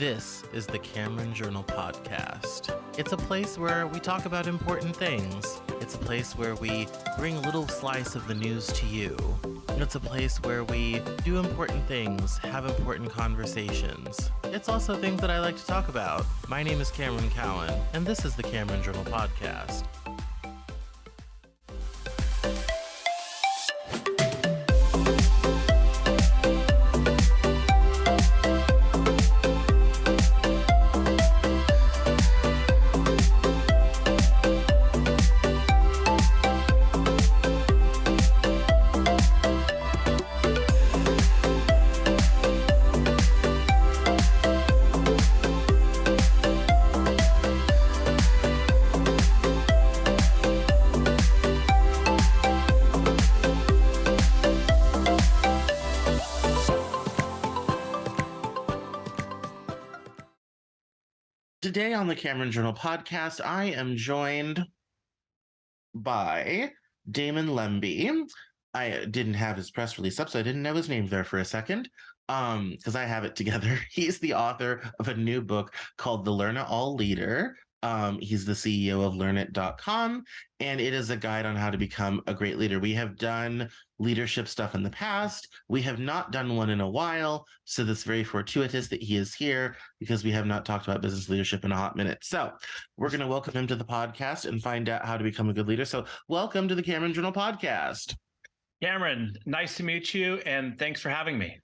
This is the Cameron Journal Podcast. It's a place where we talk about important things. It's a place where we bring a little slice of the news to you. It's a place where we do important things, have important conversations. It's also things that I like to talk about. My name is Cameron Cowan, and this is the Cameron Journal Podcast. Today on the Cameron Journal Podcast, I am joined by Damon Lembi. I didn't have his press release up, so I didn't know his name there for a second, because I have it together. He's the author of a new book called The Learn It All Leader. He's the CEO of learnit.com, and it is a guide on how to become a great leader. We have done leadership stuff in the past. We have not done one in a while, so that's very fortuitous that he is here because we have not talked about business leadership in a hot minute. So we're going to welcome him to the podcast and find out how to become a good leader. So welcome to the Cameron Journal Podcast. Cameron, nice to meet you, and thanks for having me.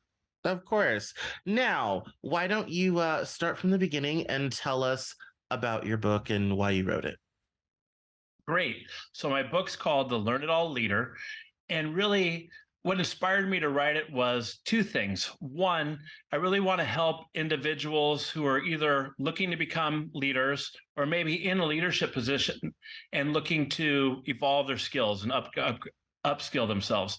Of course. Now, why don't you start from the beginning and tell us about your book and why you wrote it? Great. So my book's called The Learn It All Leader. And really, what inspired me to write it was two things. One, I really want to help individuals who are either looking to become leaders or maybe in a leadership position and looking to evolve their skills and upskill themselves.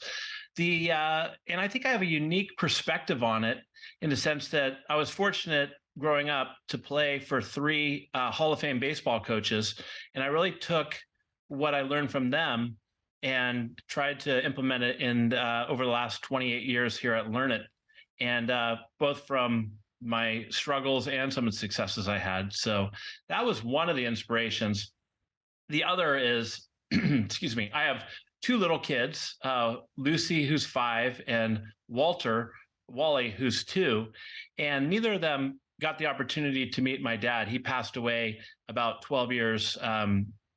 And I think I have a unique perspective on it in the sense that I was fortunate growing up to play for three Hall of Fame baseball coaches. And I really took what I learned from them and tried to implement it in over the last 28 years here at Learn It. And both from my struggles and some of the successes I had. So that was one of the inspirations. The other is, excuse me, I have two little kids, Lucy, who's 5, and Wally, who's 2. And neither of them got the opportunity to meet my dad. He passed away about 12 years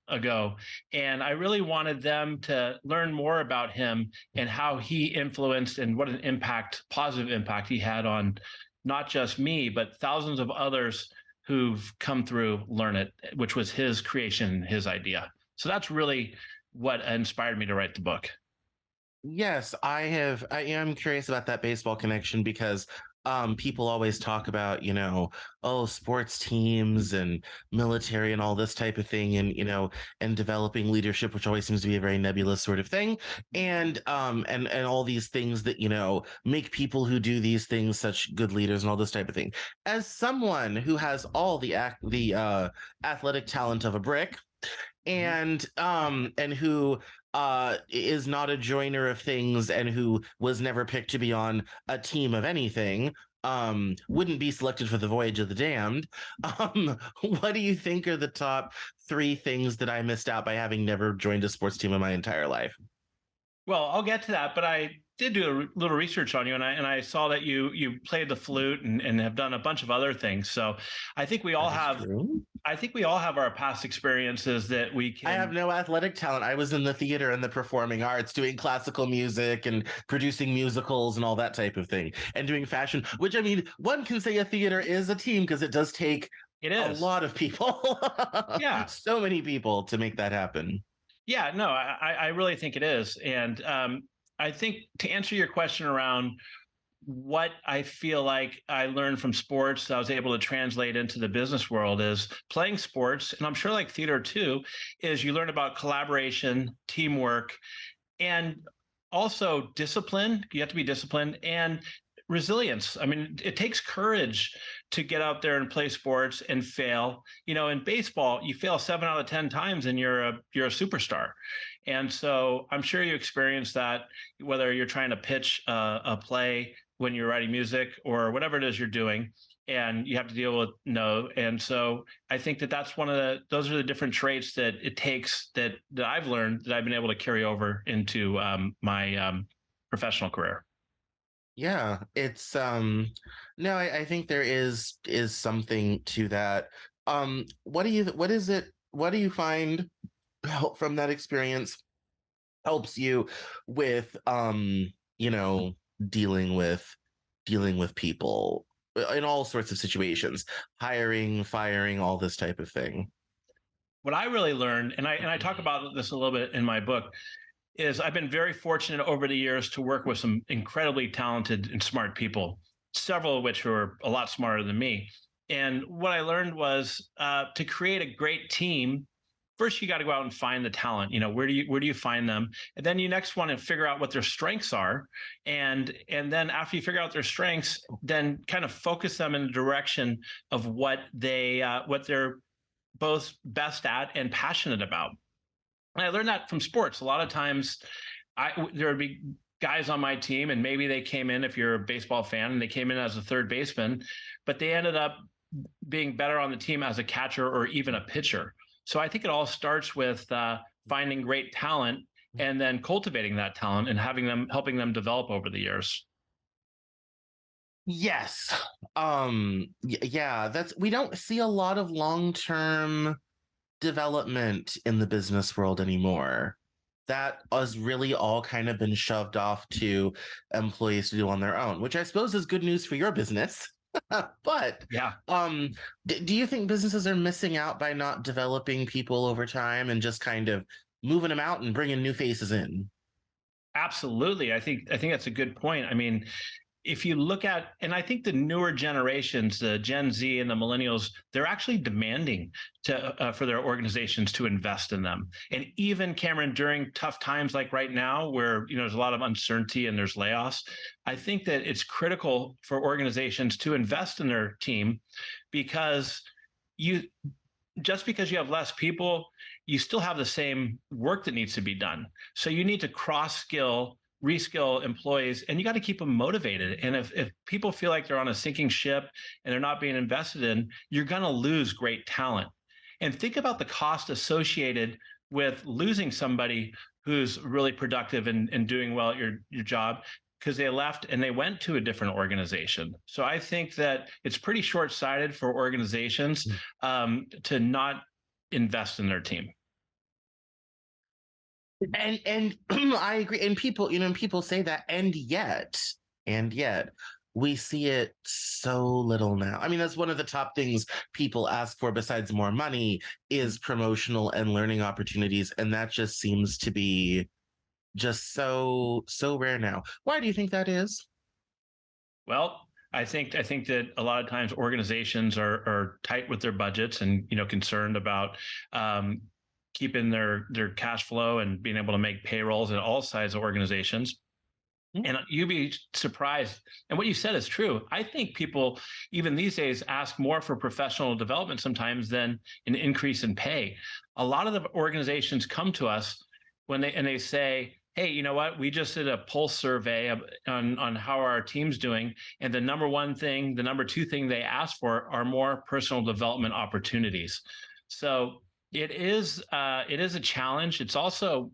ago. And I really wanted them to learn more about him and how he influenced and what an positive impact he had on not just me, but thousands of others who've come through Learn It, which was his creation, his idea. So that's really what inspired me to write the book. Yes, I am curious about that baseball connection because people always talk about, sports teams and military and all this type of thing and developing leadership, which always seems to be a very nebulous sort of thing. And all these things that, make people who do these things such good leaders and all this type of thing. As someone who has all the athletic talent of a brick and who is not a joiner of things and who was never picked to be on a team of anything, wouldn't be selected for the Voyage of the Damned. What do you think are the top 3 things that I missed out by having never joined a sports team in my entire life? Well, I'll get to that, but I did do a little research on you, and I saw that you played the flute and have done a bunch of other things. So I think we all have. True. I think we all have our past experiences that we can. I have no athletic talent. I was in the theater and the performing arts, doing classical music and producing musicals and all that type of thing, and doing fashion. Which, I mean, one can say a theater is a team because it does take a lot of people. Yeah, so many people to make that happen. Yeah, no, I really think it is. And I think to answer your question around what I feel like I learned from sports that I was able to translate into the business world is playing sports, and I'm sure like theater too, is you learn about collaboration, teamwork, and also discipline. You have to be disciplined and resilience. I mean, it takes courage to get out there and play sports and fail. In baseball, you fail 7 out of 10 times and you're a superstar. And so I'm sure you experience that, whether you're trying to pitch a play when you're writing music or whatever it is you're doing. and you have to deal with no. And so I think that that's one of those are the different traits that it takes that I've learned that I've been able to carry over into my professional career. Yeah, it's no, I think there is something to that. What do you find help from that experience helps you with you know, dealing with people in all sorts of situations, hiring, firing, all this type of thing. What I really learned, and I talk about this a little bit in my book, is I've been very fortunate over the years to work with some incredibly talented and smart people, several of which were a lot smarter than me. And what I learned was to create a great team. First, you got to go out and find the talent. You know, where do you find them? And then you next want to figure out what their strengths are, and then after you figure out their strengths, then kind of focus them in the direction of what they're both best at and passionate about. And I learned that from sports. A lot of times, there would be guys on my team, and maybe they came in, if you're a baseball fan, and they came in as a third baseman, but they ended up being better on the team as a catcher or even a pitcher. So I think it all starts with finding great talent and then cultivating that talent and helping them develop over the years. Yes. Yeah, that's we don't see a lot of long-term development in the business world anymore. That has really all kind of been shoved off to employees to do on their own, which I suppose is good news for your business. But Yeah. um, do you think businesses are missing out by not developing people over time and just kind of moving them out and bringing new faces in? Absolutely. I think that's a good point. I mean, if you look at, and I think the newer generations, the Gen Z and the millennials, they're actually demanding for their organizations to invest in them. And even Cameron, during tough times like right now, where there's a lot of uncertainty and there's layoffs, I think that it's critical for organizations to invest in their team, because you just because you have less people, you still have the same work that needs to be done. So you need to cross skill, reskill employees, and you got to keep them motivated. And if people feel like they're on a sinking ship and they're not being invested in, you're going to lose great talent. And think about the cost associated with losing somebody who's really productive and doing well at your job, because they left and they went to a different organization. So I think that it's pretty short sighted for organizations to not invest in their team. And I agree. And people, people say that, and yet we see it so little now. I mean, that's one of the top things people ask for besides more money is promotional and learning opportunities. And that just seems to be just so rare now. Why do you think that is? Well, I think that a lot of times organizations are tight with their budgets and concerned about um, keeping their cash flow and being able to make payrolls at all size of organizations. Mm. And you'd be surprised. And what you said is true. I think people, even these days, ask more for professional development sometimes than an increase in pay. A lot of the organizations come to us they say, "Hey, you know what? We just did a pulse survey on how our team's doing, and the number two thing they ask for are more personal development opportunities." So it is a challenge. It's also,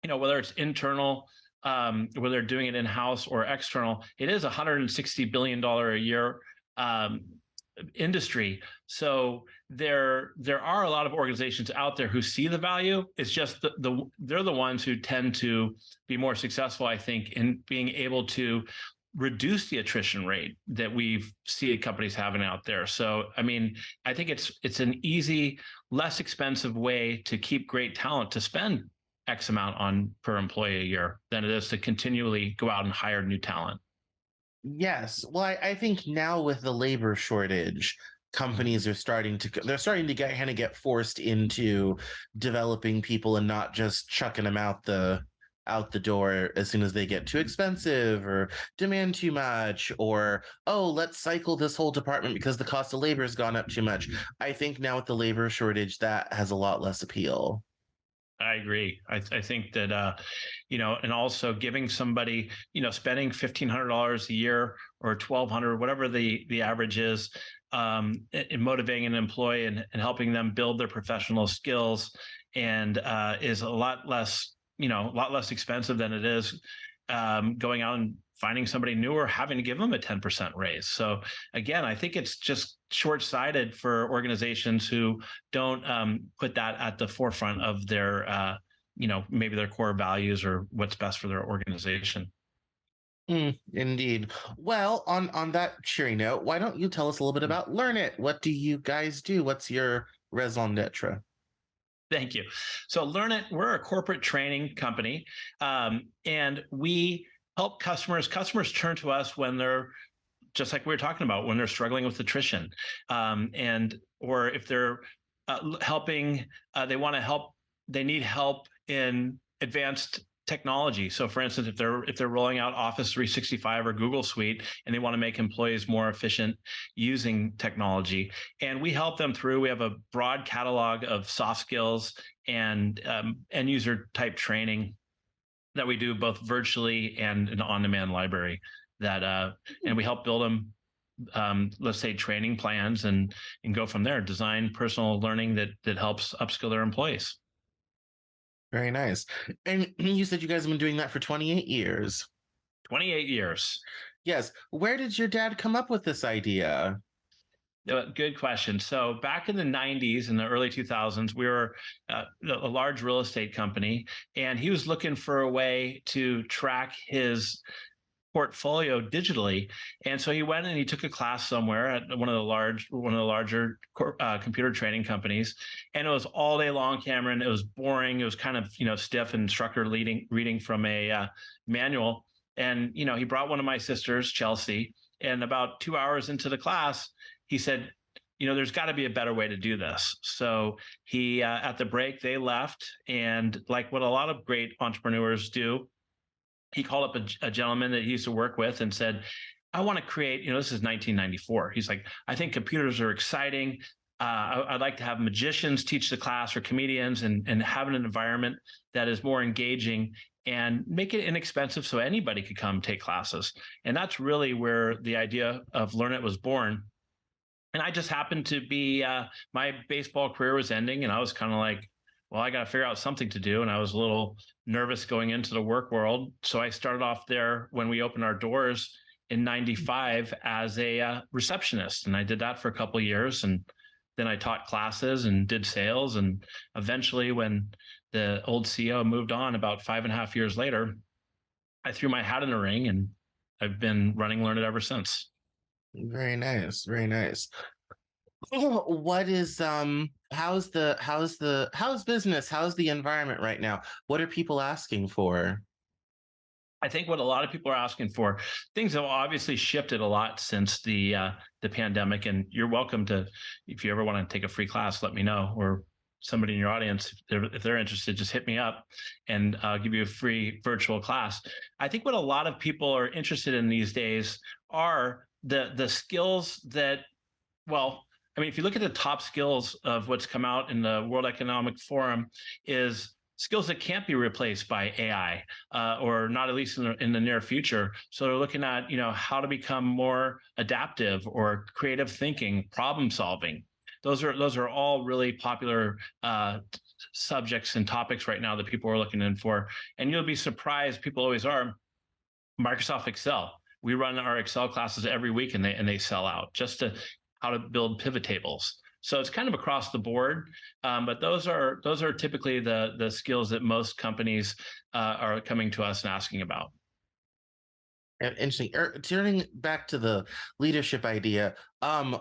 whether it's internal, whether they're doing it in house or external, it is $160 billion a year um, industry. So there are a lot of organizations out there who see the value. It's just they're the ones who tend to be more successful, I think, in being able to reduce the attrition rate that we've seen companies having out there. So I mean, I think it's an easy, less expensive way to keep great talent, to spend X amount on per employee a year, than it is to continually go out and hire new talent. Yes. Well, I think now with the labor shortage, companies are they're starting to get forced into developing people and not just chucking them out the door as soon as they get too expensive or demand too much, or oh, let's cycle this whole department because the cost of labor has gone up too much. I think now with the labor shortage, that has a lot less appeal. I agree. I think that and also giving somebody, spending $1,500 a year or 1,200, whatever the average is, in motivating an employee and helping them build their professional skills, and is a lot less expensive than it is going out and finding somebody new or having to give them a 10% raise. So again, I think it's just short-sighted for organizations who don't put that at the forefront of their maybe their core values or what's best for their organization. Indeed. Well, on that cheery note, why don't you tell us a little bit about Learn It? What do you guys do? What's your raison d'être? Thank you. So Learn It, we're a corporate training company, and we help customers. Customers turn to us when they're, just like we were talking about, when they're struggling with attrition, and or if they're helping, they want to help, they need help in advanced technology. So for instance, if they're rolling out Office 365 or Google Suite and they want to make employees more efficient using technology, and we help them through, we have a broad catalog of soft skills and end user type training that we do both virtually and an on-demand library that and we help build them, let's say, training plans, and go from there, design personal learning that helps upskill their employees. Very nice. And you said you guys have been doing that for 28 years. 28 years. Yes. Where did your dad come up with this idea? Good question. So back in the 90s and the early 2000s, we were a large real estate company, and he was looking for a way to track his portfolio digitally. And so he went and he took a class somewhere at one of the larger computer training companies. And it was all day long, Cameron. It was boring. It was kind of, stiff, instructor reading from a manual. And, he brought one of my sisters, Chelsea, and about 2 hours into the class, he said, there's got to be a better way to do this. So he, at the break, they left. And like what a lot of great entrepreneurs do, he called up a gentleman that he used to work with and said, I want to create, this is 1994. He's like, I think computers are exciting. I'd like to have magicians teach the class, or comedians, and have an environment that is more engaging and make it inexpensive so anybody could come take classes. And that's really where the idea of Learn It was born. And I just happened to be, my baseball career was ending, and I was kind of like, well, I got to figure out something to do. And I was a little nervous going into the work world. So I started off there when we opened our doors in 95 as a receptionist. And I did that for a couple of years. And then I taught classes and did sales. And eventually, when the old CEO moved on about 5.5 years later, I threw my hat in the ring, and I've been running Learn It ever since. Very nice. Very nice. What is how's business? How's the environment right now? What are people asking for? I think what a lot of people are asking for, things have obviously shifted a lot since the pandemic. And you're welcome to, if you ever want to take a free class, let me know, or somebody in your audience, if they're interested, just hit me up, and I'll give you a free virtual class. I think what a lot of people are interested in these days are the skills that, well, I mean, if you look at the top skills of what's come out in the World Economic Forum, is skills that can't be replaced by AI, or not, at least in the near future. So they're looking at, how to become more adaptive or creative thinking, problem solving. Those are all really popular subjects and topics right now that people are looking in for. And you'll be surprised, people always are. Microsoft Excel. We run our Excel classes every week, and they sell out, just to how to build pivot tables. So it's kind of across the board, but those are typically the skills that most companies are coming to us and asking about. Interesting. Turning back to the leadership idea,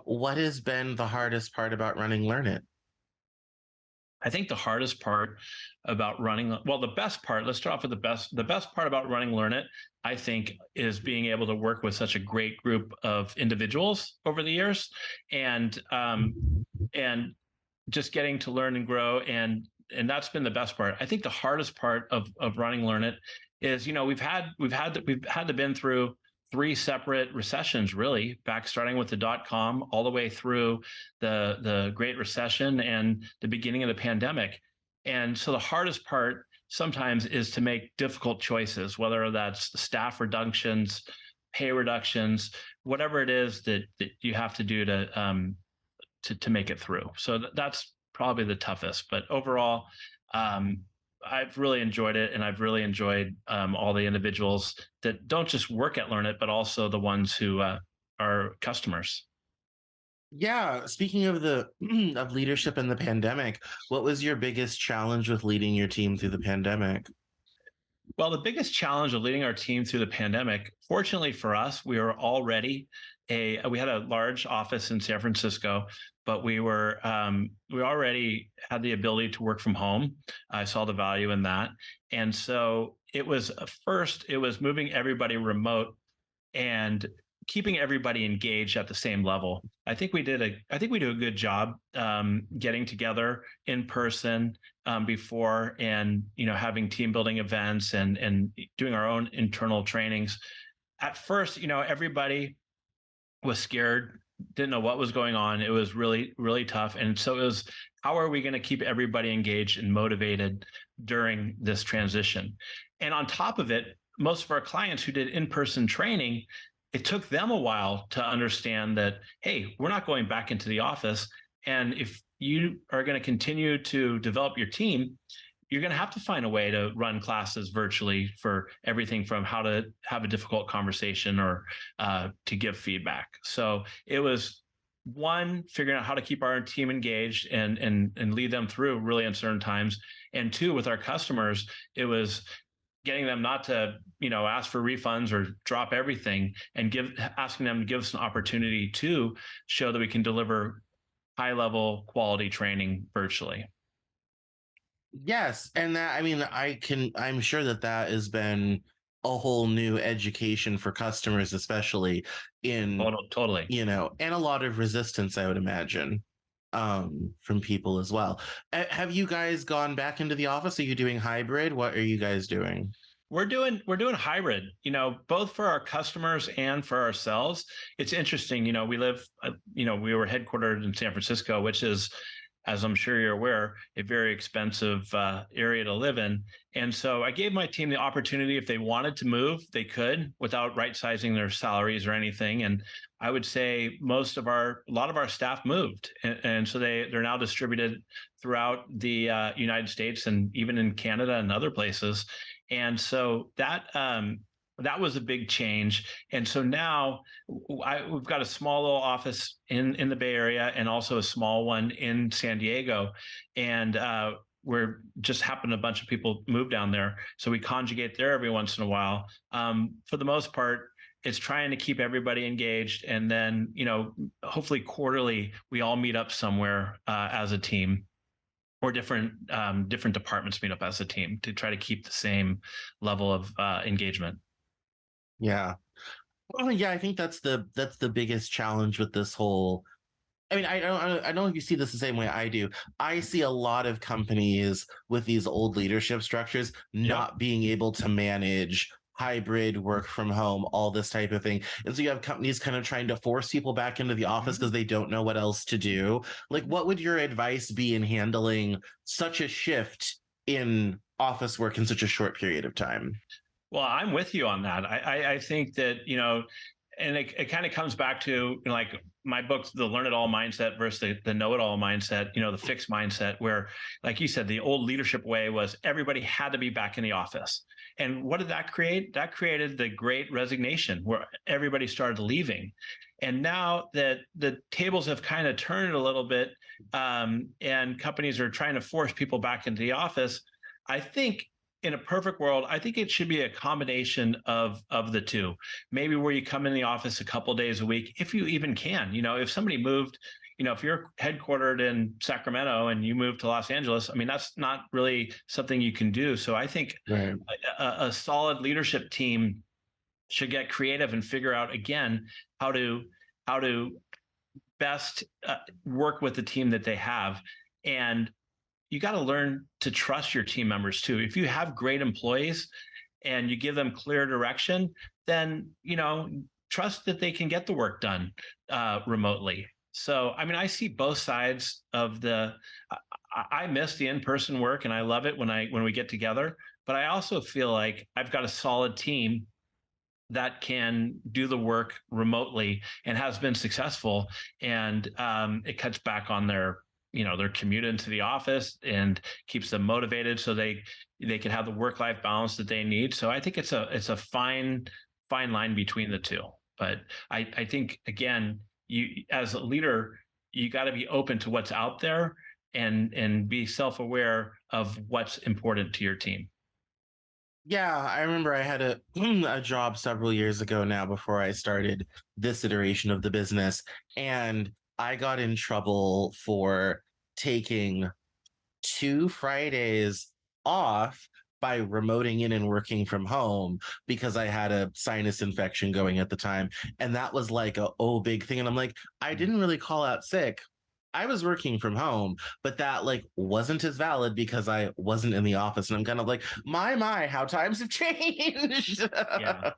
what has been the hardest part about running Learn It? I think the hardest part about running, well, the best part, let's start off with the best. The best part about running Learn It, I think, is being able to work with such a great group of individuals over the years, and just getting to learn and grow, and that's been the best part. I think the hardest part of running Learn It is, we've had to been through three separate recessions, really, back starting with the .com all the way through the Great Recession and the beginning of the pandemic. And so the hardest part sometimes is to make difficult choices, whether that's staff reductions, pay reductions, whatever it is that you have to do to make it through. So that's probably the toughest. But overall, um, I've really enjoyed it, and I've really enjoyed all the individuals that don't just work at Learn It, but also the ones who are customers. Yeah, speaking of the of leadership in the pandemic, what was your biggest challenge with leading your team through the pandemic? Well, the biggest challenge of leading our team through the pandemic, fortunately for us, we were already we had a large office in San Francisco, but we already had the ability to work from home. I saw the value in that, and so it was first it was moving everybody remote and keeping everybody engaged at the same level. I think we do a good job getting together in person before, and having team building events and doing our own internal trainings. At first, everybody was scared, didn't know what was going on. It was really, really tough. And so it was, how are we going to keep everybody engaged and motivated during this transition? And on top of it, most of our clients who did in person training, it took them a while to understand that, hey, we're not going back into the office. And if you are going to continue to develop your team, you're going to have to find a way to run classes virtually for everything from how to have a difficult conversation or to give feedback. So it was one, figuring out how to keep our team engaged and lead them through really uncertain times, and two, with our customers, it was getting them not to ask for refunds or drop everything, and asking them to give us an opportunity to show that we can deliver high level quality training virtually. Yes, and that, I mean, I'm sure that that has been a whole new education for customers, especially in, Totally. and a lot of resistance, I would imagine, from people as well. Have you guys gone back into the office? Are you doing hybrid? What are you guys doing? We're doing hybrid, both for our customers and for ourselves. It's interesting, we were headquartered in San Francisco, which is, as I'm sure you're aware, a very expensive area to live in. And so I gave my team the opportunity, if they wanted to move, they could without right sizing their salaries or anything. And I would say a lot of our staff moved, and so they're now distributed throughout the United States and even in Canada and other places. And so that was a big change. And so now we've got a small little office in the Bay Area, and also a small one in San Diego. And we're just happened a bunch of people move down there, so we conjugate there every once in a while. For the most part, it's trying to keep everybody engaged, and then hopefully quarterly we all meet up somewhere as a team, or different departments meet up as a team to try to keep the same level of engagement. Yeah. Well, yeah, I think that's the biggest challenge with this whole. I mean, I don't know if you see this the same way I do. I see a lot of companies with these old leadership structures Yep. not being able to manage hybrid work from home, all this type of thing. And so you have companies kind of trying to force people back into the office because Mhm. they don't know what else to do. Like, what would your advice be in handling such a shift in office work in such a short period of time? Well, I'm with you on that. I think that, and it kind of comes back to, like my book, the learn it all mindset versus the know it all mindset, the fixed mindset, where, like you said, the old leadership way was everybody had to be back in the office. And what did that create? That created the great resignation, where everybody started leaving. And now that the tables have kind of turned a little bit, and companies are trying to force people back into the office, I think in a perfect world, I think it should be a combination of the two. Maybe where you come in the office a couple days a week, if you even can. If somebody moved, if you're headquartered in Sacramento and you move to Los Angeles, I mean, that's not really something you can do. So I think Right. a solid leadership team should get creative and figure out, again, how to how to best work with the team that they have. And you got to learn to trust your team members too. If you have great employees and you give them clear direction, then trust that they can get the work done remotely. So I mean, I see both sides of the. I miss the in-person work and I love it when we get together, but I also feel like I've got a solid team that can do the work remotely and has been successful, and it cuts back on their their commute into the office and keeps them motivated so they can have the work life balance that they need. So I think it's a fine line between the two. But I think, again, you as a leader, you got to be open to what's out there and be self-aware of what's important to your team. Yeah, I remember I had a a job several years ago now before I started this iteration of the business, and I got in trouble for taking 2 Fridays off by remoting in and working from home because I had a sinus infection going at the time. And that was like a oh big thing. And I'm like, I didn't really call out sick. I was working from home, but that like wasn't as valid because I wasn't in the office. And I'm kind of like, my, how times have changed. Yeah.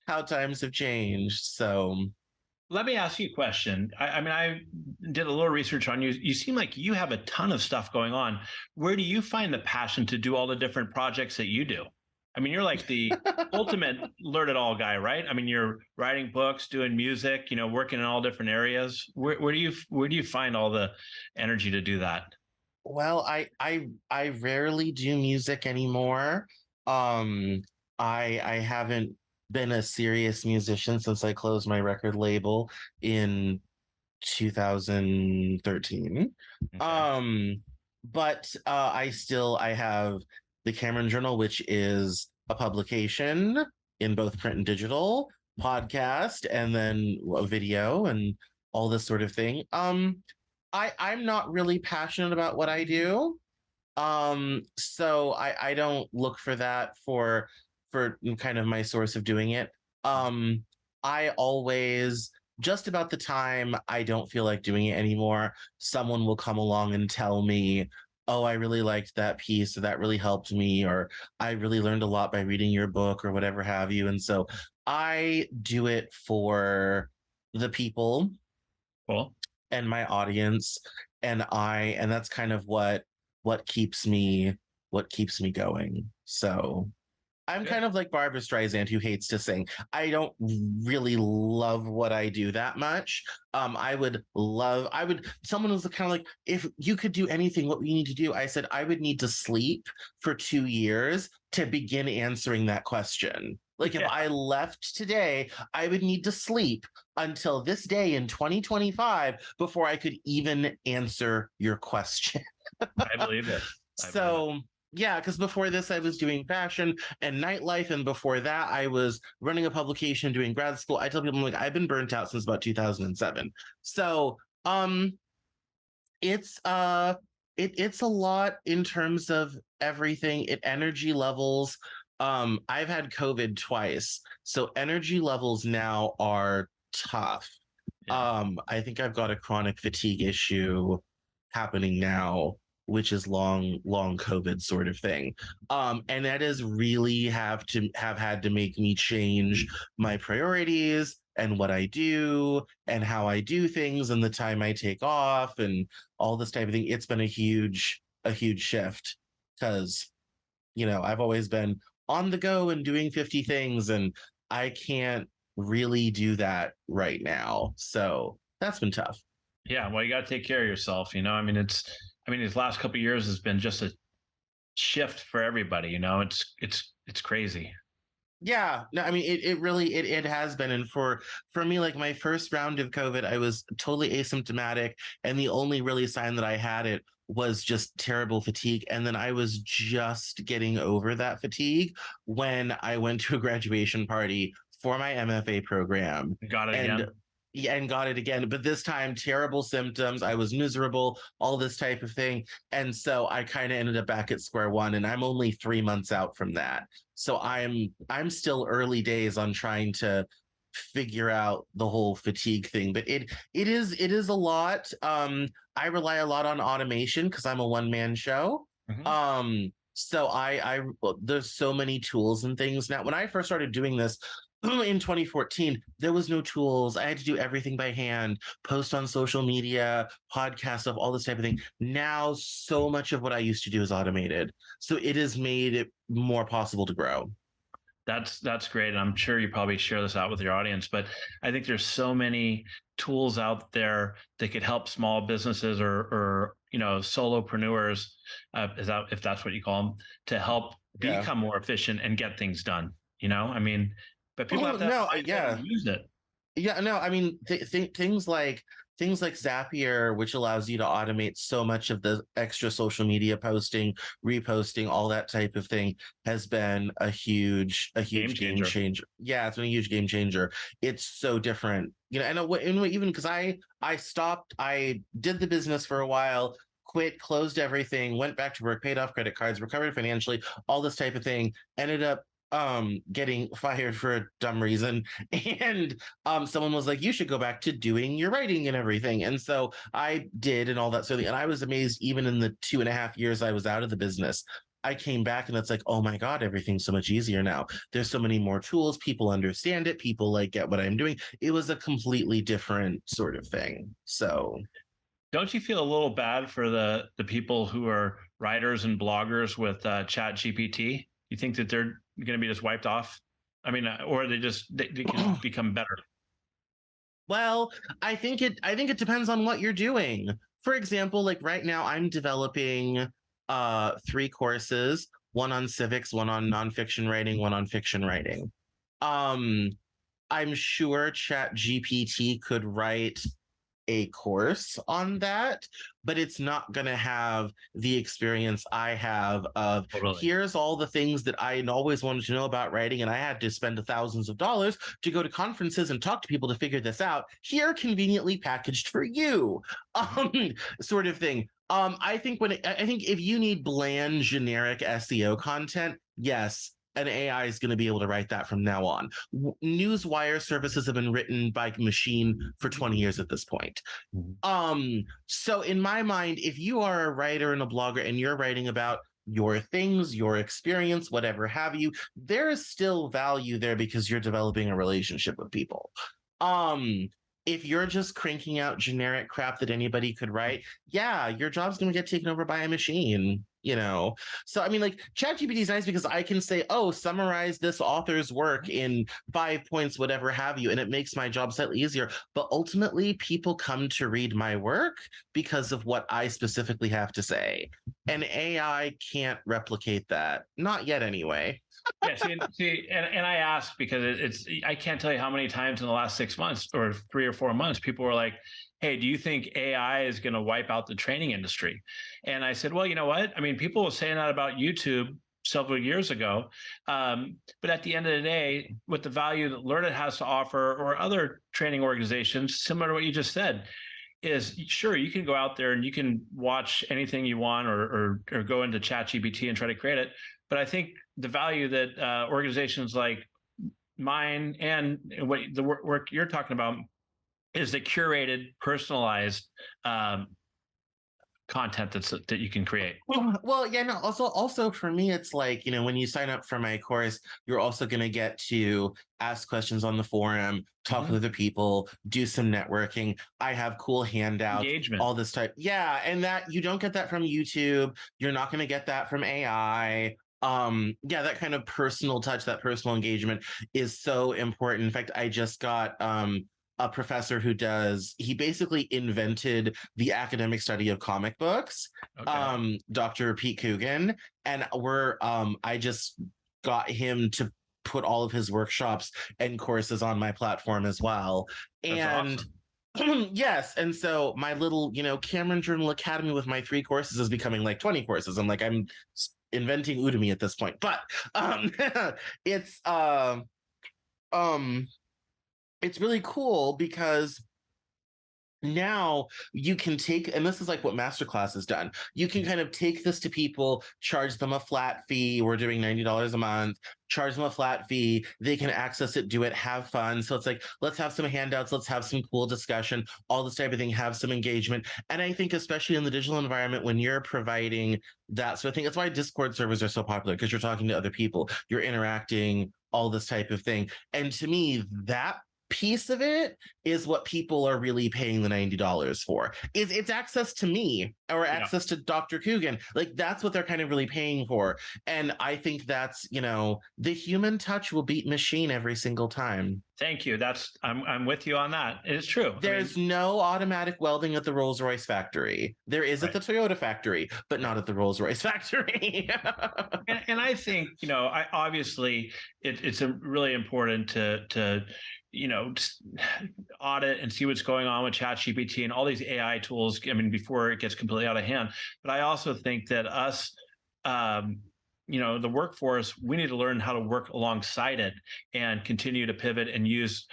How times have changed. So Let me ask you a question. I mean, I did a little research on you. You seem like you have a ton of stuff going on. Where do you find the passion to do all the different projects that you do? I mean, you're like the ultimate learn it all guy, right? I mean, you're writing books, doing music, working in all different areas. Where do you find all the energy to do that? well, I rarely do music anymore. Um, I haven't been a serious musician since I closed my record label in 2013. Okay. Um, but I have the Cameron Journal, which is a publication in both print and digital, podcast, and then a video and all this sort of thing. I'm not really passionate about what I do. So I don't look for that for kind of my source of doing it. I always just about the time I don't feel like doing it anymore, someone will come along and tell me, "Oh, I really liked that piece, or that really helped me, or I really learned a lot by reading your book, or whatever have you." And so I do it for the people Cool. and my audience, and that's kind of what keeps me what keeps me going. So I'm Good. kind of like Barbara Streisand who hates to sing. I don't really love what I do that much. Someone was kind of like, if you could do anything, what would you need to do? I said, I would need to sleep for 2 years to begin answering that question. Like if Yeah, I left today, I would need to sleep until this day in 2025 before I could even answer your question. I believe it. I believe it. So yeah, because before this I was doing fashion and nightlife, and before that I was running a publication, doing grad school. I tell people I'm like I've been burnt out since about 2007. So it's it's a lot in terms of everything. It energy levels. I've had COVID twice, so energy levels now are tough. Yeah. I think I've got a chronic fatigue issue happening now, which is long COVID sort of thing. And that is really have had to make me change my priorities and what I do and how I do things and the time I take off and all this type of thing. It's been a huge shift because, I've always been on the go and doing 50 things, and I can't really do that right now. So that's been tough. Yeah. Well, you got to take care of yourself. I mean, these last couple of years has been just a shift for everybody. It's crazy. Yeah, no, I mean it really it has been. And for me, like my first round of COVID, I was totally asymptomatic, and the only really sign that I had it was just terrible fatigue. And then I was just getting over that fatigue when I went to a graduation party for my MFA program. Got it And again. yeah, and got it again. But this time, terrible symptoms. I was miserable, all this type of thing. And so I kind of ended up back at square one, and I'm only 3 months out from that. So I'm still early days on trying to figure out the whole fatigue thing, but it is a lot. I rely a lot on automation because I'm a one-man show. Hmm. So I there's so many tools and things now. When I first started doing this, in 2014, there was no tools. I had to do everything by hand, post on social media, podcast stuff, all this type of thing. Now, so much of what I used to do is automated. So it has made it more possible to grow. That's great. And I'm sure you probably share this out with your audience, but I think there's so many tools out there that could help small businesses or solopreneurs, if that's what you call them, to help Yeah. become more efficient and get things done. I mean, but people have Oh, to have no, the mindset and yeah. use it. Yeah, no, I mean things like Zapier, which allows you to automate so much of the extra social media posting, reposting, all that type of thing, has been a Game huge game changer. changer. Yeah, it's been a huge game changer. It's so different, and even because I stopped, I did the business for a while. Quit, closed everything, went back to work, paid off credit cards, recovered financially, all this type of thing. Ended up getting fired for a dumb reason. And someone was like, you should go back to doing your writing and everything. And so I did, and all that sort of thing. And I was amazed, even in the 2.5 years I was out of the business, I came back and it's like, oh my God, everything's so much easier now. There's so many more tools. People understand it. People like get what I'm doing. It was a completely different sort of thing. So Don't you feel a little bad for the people who are writers and bloggers with Chat GPT? You think that they're going to be just wiped off? I mean, or they can become better. well, I think it depends on what you're doing. For example, like right now I'm developing three courses, one on civics, one on nonfiction writing, one on fiction writing. Um I'm sure Chat GPT could write a course on that, but it's not going to have the experience I have of Totally. here's all the things that I always wanted to know about writing, and I had to spend thousands of dollars to go to conferences and talk to people to figure this out. Here, conveniently packaged for you, um, sort of thing. I think if you need bland generic SEO content, yes, an AI is going to be able to write that from now on. Newswire services have been written by machine for 20 years at this point. Mhm. So in my mind, if you are a writer and a blogger and you're writing about your things, your experience, whatever have you, there is still value there because you're developing a relationship with people. Um, if you're just cranking out generic crap that anybody could write, yeah, your job's going to get taken over by a machine. So I mean, like ChatGPT is nice because I can say, oh, summarize this author's work in 5 points, whatever have you, and it makes my job slightly easier. But ultimately, people come to read my work because of what I specifically have to say. And AI can't replicate that. Not yet, anyway. Yeah, and I ask because it's I can't tell you how many times in the last 6 months or 3 or 4 months people were like, "Hey, do you think AI is going to wipe out the training industry?" And I said, "Well, you know what? I mean, people were saying that about YouTube several years ago, but at the end of the day, with the value that Learn It has to offer, or other training organizations, similar to what you just said, is sure you can go out there and you can watch anything you want or go into ChatGPT and try to create it, but I think the value that organizations like mine and what the work you're talking about is the curated, personalized content that you can create. Well, yeah, no, also for me, it's like, when you sign up for my course, you're also going to get to ask questions on the forum, talk with Mhm. other people, do some networking. I have cool handouts, Engagement. all this type. Yeah, and that you don't get that from YouTube. You're not going to get that from AI. Yeah, that kind of personal touch, that personal engagement is so important. In fact, I just got a professor he basically invented the academic study of comic books, Okay, Dr. Pete Coogan, and I just got him to put all of his workshops and courses on my platform as well. that's And awesome. yes, and so my little, Cameron Journal Academy with my 3 courses is becoming like 20 courses. I'm inventing Udemy at this point. But um it's um it's really cool because Now you can take, and this is like what Masterclass has done. You can kind of take this to people, charge them a flat fee. We're doing $90 a month, charge them a flat fee. They can access it, do it, have fun. So it's like, let's have some handouts, let's have some cool discussion, all this type of thing, have some engagement. And I think, especially in the digital environment, when you're providing that sort of thing, that's why Discord servers are so popular, because you're talking to other people, you're interacting, all this type of thing. And to me, that piece of it is what people are really paying the $90 for. Is it's access to me or Yeah. access to Dr. Coogan. Like that's what they're kind of really paying for. And I think that's, the human touch will beat machine every single time. Thank you. I'm with you on that. It's true. I mean, There's no automatic welding at the Rolls-Royce factory. There is at right. the Toyota factory, but not at the Rolls-Royce factory. And I think, I obviously it's really important to audit and see what's going on with ChatGPT and all these AI tools. I mean, before it gets completely out of hand. But I also think that us, um, the workforce, we need to learn how to work alongside it and continue to pivot and use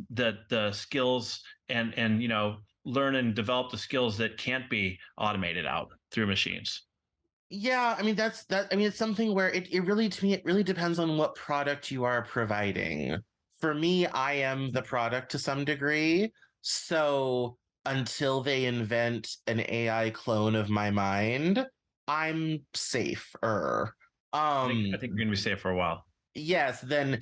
the skills and learn and develop the skills that can't be automated out through machines. Yeah, I mean that's that. I mean, it's something where it really, to me, it really depends on what product you are providing. For me, I am the product to some degree. So until they invent an AI clone of my mind, I'm safer. I think we're going to be safe for a while. Yes, then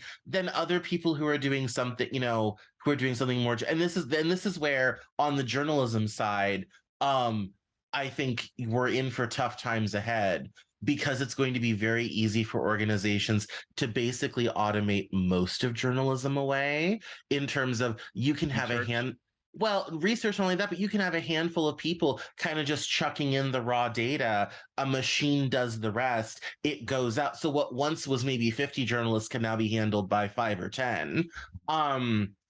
other people who are doing something, who are doing something more, and this is where on the journalism side, um I think we're in for tough times ahead, because it's going to be very easy for organizations to basically automate most of journalism away, in terms of you can have a Research. hand, well, research, not only that, but you can have a handful of people kind of just chucking in the raw data. A machine does the rest. It goes out. So what once was maybe 50 journalists can now be handled by 5 or 10.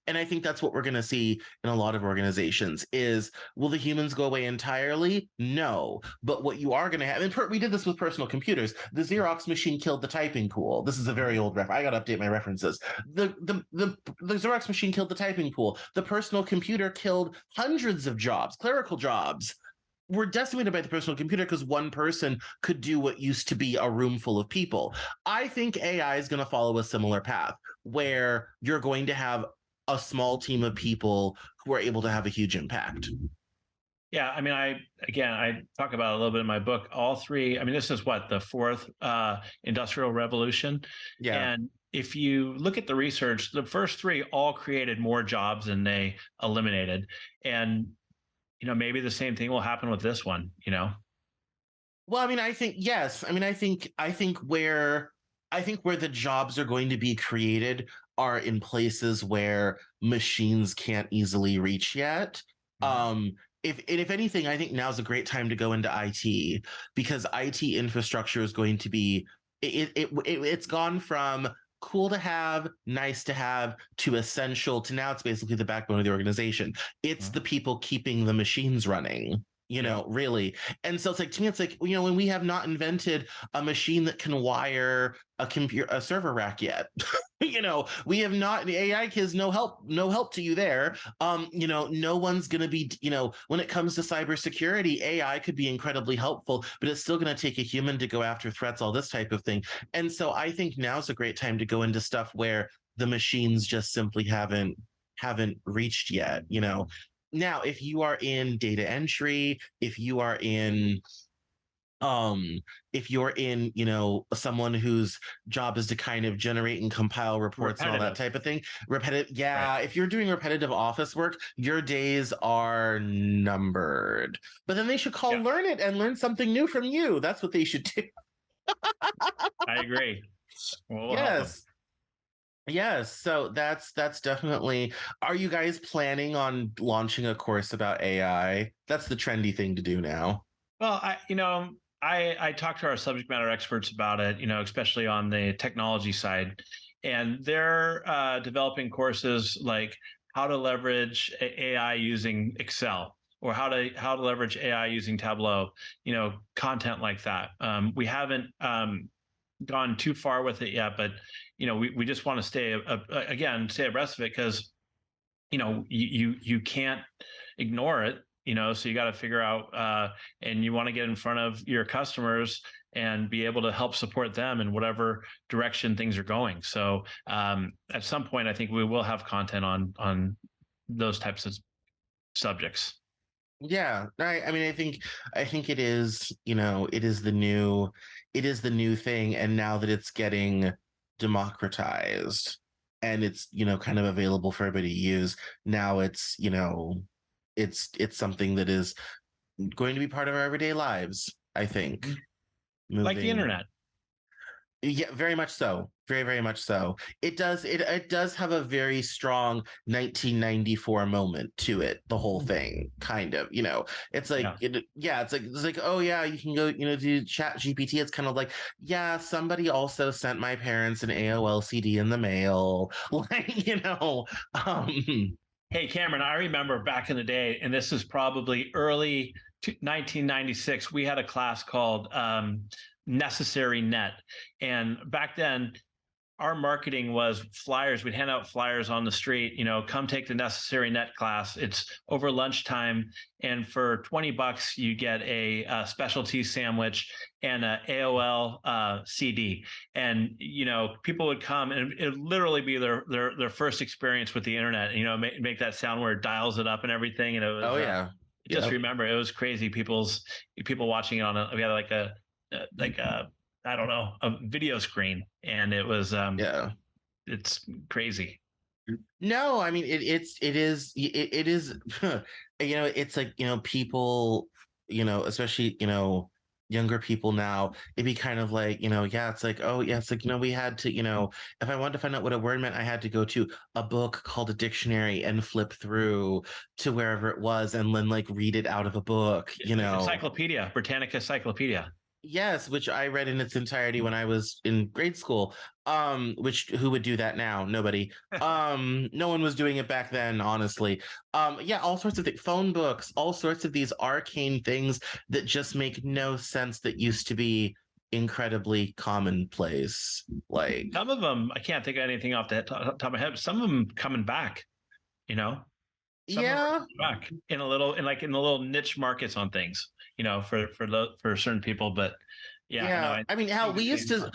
And I think that's what we're going to see in a lot of organizations is, will the humans go away entirely? No. But what you are going to have, and we did this with personal computers. The Xerox machine killed the typing pool. This is a very old ref. I got to update my references. The Xerox machine killed the typing pool. The personal computer killed hundreds of jobs, clerical jobs were decimated by the personal computer, because one person could do what used to be a room full of people. I think AI is going to follow a similar path, where you're going to have a small team of people who are able to have a huge impact. Yeah, I mean, I talk about it a little bit in my book. All three. I mean, this is what the fourth industrial revolution, Yeah. and if you look at the research, the first three all created more jobs than they eliminated, and maybe the same thing will happen with this one. Well, I mean, I think yes. I mean, I think where the jobs are going to be created are in places where machines can't easily reach yet. Mhm. Um, if anything, I think now's a great time to go into IT, because IT infrastructure is going to be it's gone from cool to have, nice to have, to essential, to now it's basically the backbone of the organization. It's Mhm. the people keeping the machines running, Yeah. really. And so it's like, to me, it's like, when we have not invented a machine that can wire a server rack yet. We have not, the AI has no help to you there. No one's going to be, when it comes to cybersecurity, AI could be incredibly helpful, but it's still going to take a human to go after threats, all this type of thing. And so I think now's a great time to go into stuff where the machines just simply haven't reached yet. Now, if you are in data entry, um if you're in, someone whose job is to kind of generate and compile reports and all that Repetitive. type of thing, repetitive, Right. yeah, if you're doing repetitive office work, your days are numbered. But then they should call Yeah, Learn It and learn something new from you. That's what they should do. I agree. Well, we'll help them. Yes. Yes, so that's definitely. Are you guys planning on launching a course about AI? That's the trendy thing to do now. Well, I talk to our subject matter experts about it, especially on the technology side, and they're developing courses like how to leverage AI using Excel, or how to leverage AI using Tableau, content like that. We haven't gone too far with it yet, but we just want to stay abreast of it, because you can't ignore it. So you got to figure out, and you want to get in front of your customers and be able to help support them in whatever direction things are going. So at some point, I think we will have content on those types of subjects. Yeah, I mean, I think it is, it is the new thing, and now that it's getting democratized and it's, kind of available for everybody to use, now it's something that is going to be part of our everyday lives, I think, Mhm. Like the moving. internet. Yeah, very much so. Very, very much so. It does have a very strong 1994 moment to it, the whole thing, kind of. It's like Yeah. yeah, it's like, oh yeah, you can go, do Chat GPT. It's kind of like, yeah, somebody also sent my parents an AOL CD in the mail. Like, Hey, Cameron, I remember back in the day, and this is probably early 1996, we had a class called Necessary Net. And back then, our marketing was flyers. We'd hand out flyers on the street, come take the Necessary Net class. It's over lunchtime. And for $20, you get a specialty sandwich and a AOL CD. And, people would come and it'd literally be their first experience with the internet, make that sound where it dials it up and everything. And it oh was, yeah, just yep, remember, it was crazy. People watching it we had like a, I don't know, a video screen, and it was yeah. it's crazy. No, I mean it is it's like, people, especially, younger people now, it'd be kind of like, yeah, it's like, oh yeah, it's like, we had to, if I wanted to find out what a word meant, I had to go to a book called a dictionary and flip through to wherever it was and then like read it out of a book, Encyclopedia, Britannica Encyclopedia. Yes, which I read in its entirety when I was in grade school. Which who would do that now? Nobody. No one was doing it back then, honestly. Yeah, all sorts of phone books, all sorts of these arcane things that just make no sense that used to be incredibly commonplace. Like, Some of them, I can't think of anything off the top of my head. Some of them coming back, you know. Some of them yeah, are coming back in the little niche markets on things, for certain people. But yeah, no, yeah. I I mean, hell, think we the used same. to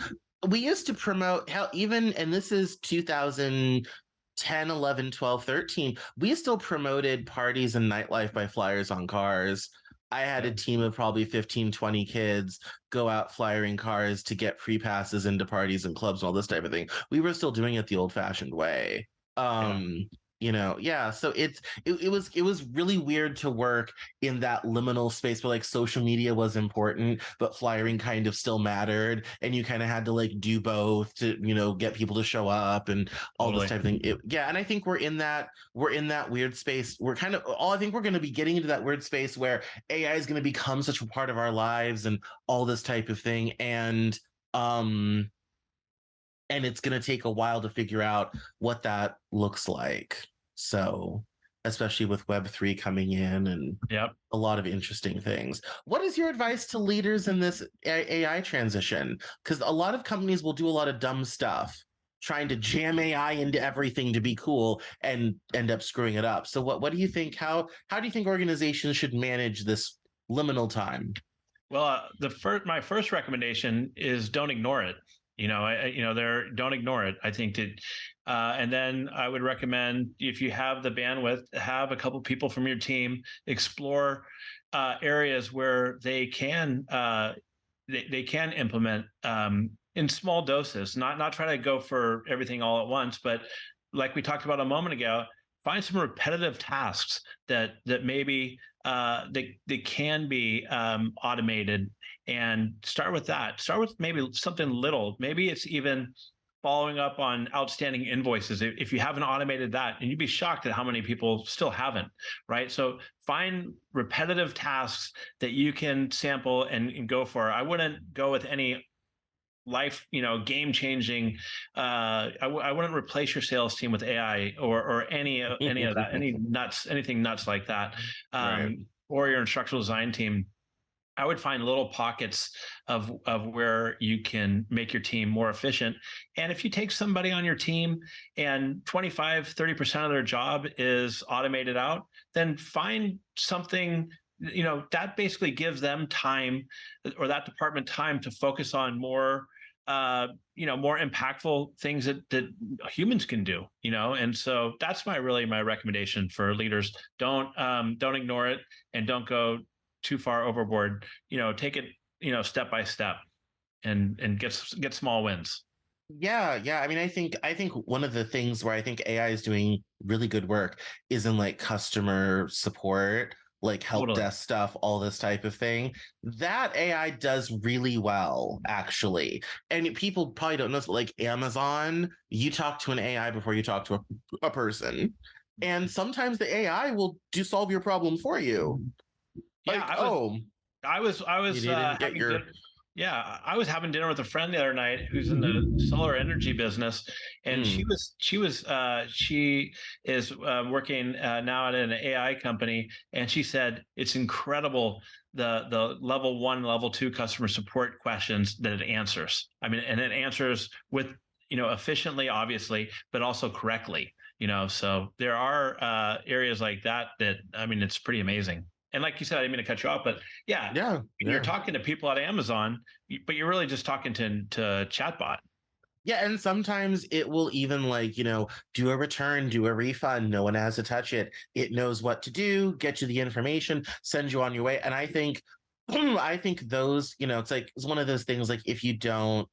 we used to promote how even, and this is 2010, 11, 12, 13, we still promoted parties and nightlife by flyers on cars. I had a Yeah, team of probably 15, 20 kids go out flyering cars to get free passes into parties and clubs and all this type of thing. We were still doing it the old fashioned way. yeah, Yeah, so it was really weird to work in that liminal space where like social media was important, but flyering kind of still mattered, and you kind of had to like do both to, get people to show up and all this totally. type of thing. Yeah, and I think we're in that weird space. We're kind of all I think we're going to be getting into that weird space where AI is going to become such a part of our lives and all this type of thing, um and it's going to take a while to figure out what that looks like. So, especially with Web3 coming in and Yep. a lot of interesting things. What is your advice to leaders in this AI transition? Because a lot of companies will do a lot of dumb stuff, trying to jam AI into everything to be cool and end up screwing it up. So, what do you think? How do you think organizations should manage this liminal time? Well, my first recommendation is don't ignore it. Don't ignore it. I think that, and then I would recommend, if you have the bandwidth, have a couple people from your team explore areas where they can implement in small doses, not try to go for everything all at once, but like we talked about a moment ago, find some repetitive tasks that maybe they can be automated, and start with that. Start with maybe something little. Maybe it's even following up on outstanding invoices. If you haven't automated that, and you'd be shocked at how many people still haven't, right? So find repetitive tasks that you can sample and go for. I wouldn't go with any game changing. I wouldn't replace your sales team with AI or any of that, anything nuts like that, Right. or your instructional design team. I would find little pockets of where you can make your team more efficient. And if you take somebody on your team and 25-30% of their job is automated out, then find something, that basically gives them time, or that department time, to focus on more more impactful things that humans can do, and so that's my recommendation for leaders. Don't ignore it, and don't go too far overboard. Take it, step by step, and get small wins. Yeah. I mean, I think one of the things where I think AI is doing really good work is in like customer support, like help Totally. desk stuff, all this type of thing. That AI does really well, actually. And people probably don't know, but like Amazon, you talk to an AI before you talk to a person. And sometimes the AI will do solve your problem for you. Yeah, Like, oh, I you was didn't get having your dinner. Yeah, I was having dinner with a friend the other night who's in the solar energy business, and mm, she is working now at an AI company, and she said it's incredible the level one, level two customer support questions that it answers. I mean, and it answers with, efficiently, obviously, but also correctly. So there are areas like that. I mean, it's pretty amazing. And like you said, I didn't mean to cut you off, but yeah, yeah, when you're yeah. talking to people at Amazon, but you're really just talking to chatbot. Yeah, and sometimes it will even like, do a return, do a refund. No one has to touch it. It knows what to do, get you the information, send you on your way. And I think I think those, it's one of those things like if you don't,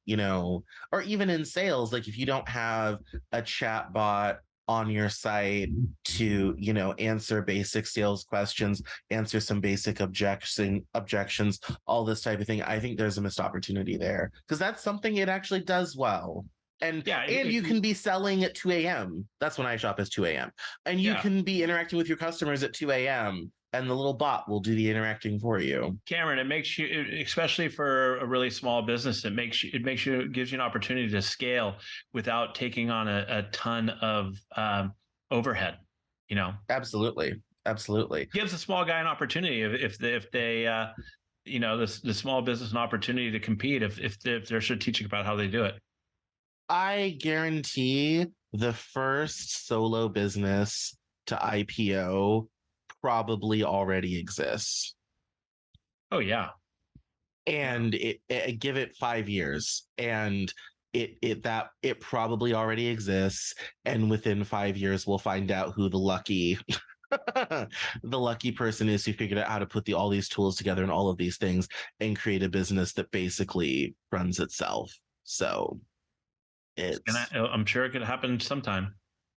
or even in sales, like if you don't have a chat bot on your site to, answer basic sales questions, answer some basic objections, all this type of thing, I think there's a missed opportunity there because that's something it actually does well. And Yeah, and you can be selling at 2 a.m. That's when I shop is 2 a.m. And you yeah. can be interacting with your customers at 2 a.m. and the little bot will do the interacting for you. Cameron, it makes you, especially for a really small business, it gives you an opportunity to scale without taking on a ton of overhead. You know, Absolutely. Absolutely. gives a small guy an opportunity if they the small business an opportunity to compete if they're strategic about how they do it. I guarantee the first solo business to IPO probably already exists. Oh yeah, yeah. And give it 5 years and it probably already exists. And within 5 years, we'll find out who the lucky the lucky person is who figured out how to put all these tools together and all of these things and create a business that basically runs itself. So it's I'm sure it could happen sometime.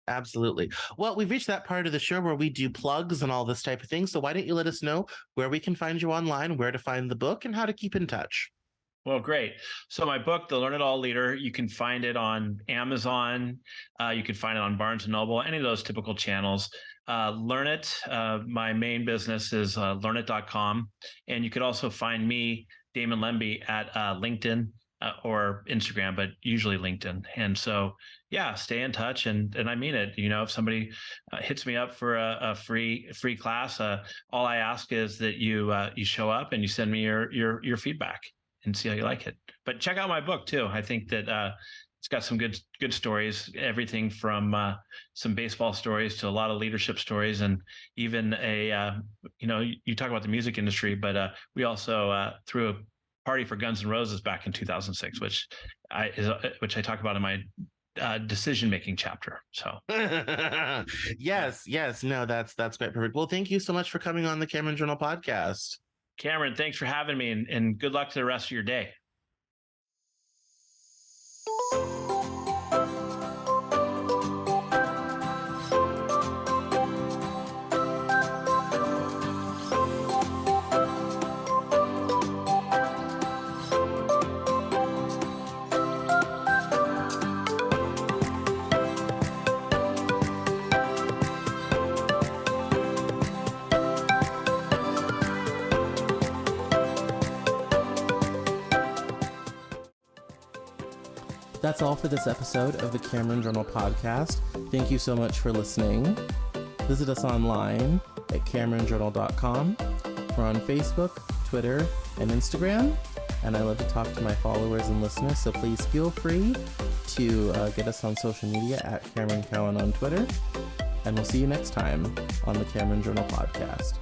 absolutely. Well, we've reached that part of the show where we do plugs and all this type of thing. So why don't you let us know where we can find you online, where to find the book, and how to keep in touch? Well, great. So my book, The Learn It All Leader, you can find it on Amazon. You can find it on Barnes and Noble, any of those typical channels. Learn It. My main business is learnit.com. And you could also find me, Damon Lembi, at LinkedIn or Instagram, but usually LinkedIn. And so, yeah, stay in touch. And I mean it. If somebody hits me up for a free class, all I ask is that you show up and you send me your feedback and see how you like it. But check out my book too. I think that it's got some good stories, everything from some baseball stories to a lot of leadership stories, and even you talk about the music industry, but we also threw a party for Guns N' Roses back in 2006, which I talk about in my decision making chapter. So yeah. Yes, no, that's quite perfect. Well, thank you so much for coming on the Cameron Journal podcast. Cameron, thanks for having me, and good luck to the rest of your day. That's all for this episode of the Cameron Journal podcast. Thank you so much for listening. Visit us online at CameronJournal.com. We're on Facebook, Twitter, and Instagram. And I love to talk to my followers and listeners, so please feel free to get us on social media at Cameron Cowan on Twitter. And we'll see you next time on the Cameron Journal Podcast.